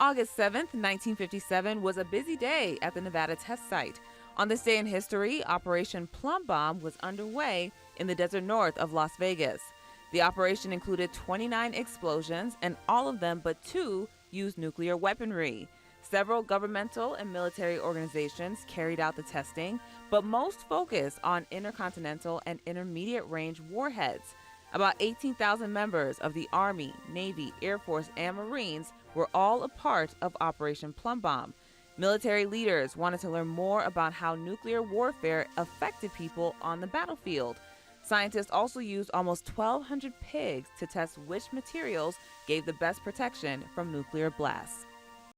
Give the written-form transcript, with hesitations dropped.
August 7th, 1957 was a busy day at the Nevada test site. On this day in history, Operation Plumbbob was underway in the desert north of Las Vegas. The operation included 29 explosions, and all of them but two used nuclear weaponry. Several governmental and military organizations carried out the testing, but most focused on intercontinental and intermediate range warheads. About 18,000 members of the Army, Navy, Air Force, and Marines were all a part of Operation Plumbbob. Military leaders wanted to learn more about how nuclear warfare affected people on the battlefield. Scientists also used almost 1,200 pigs to test which materials gave the best protection from nuclear blasts.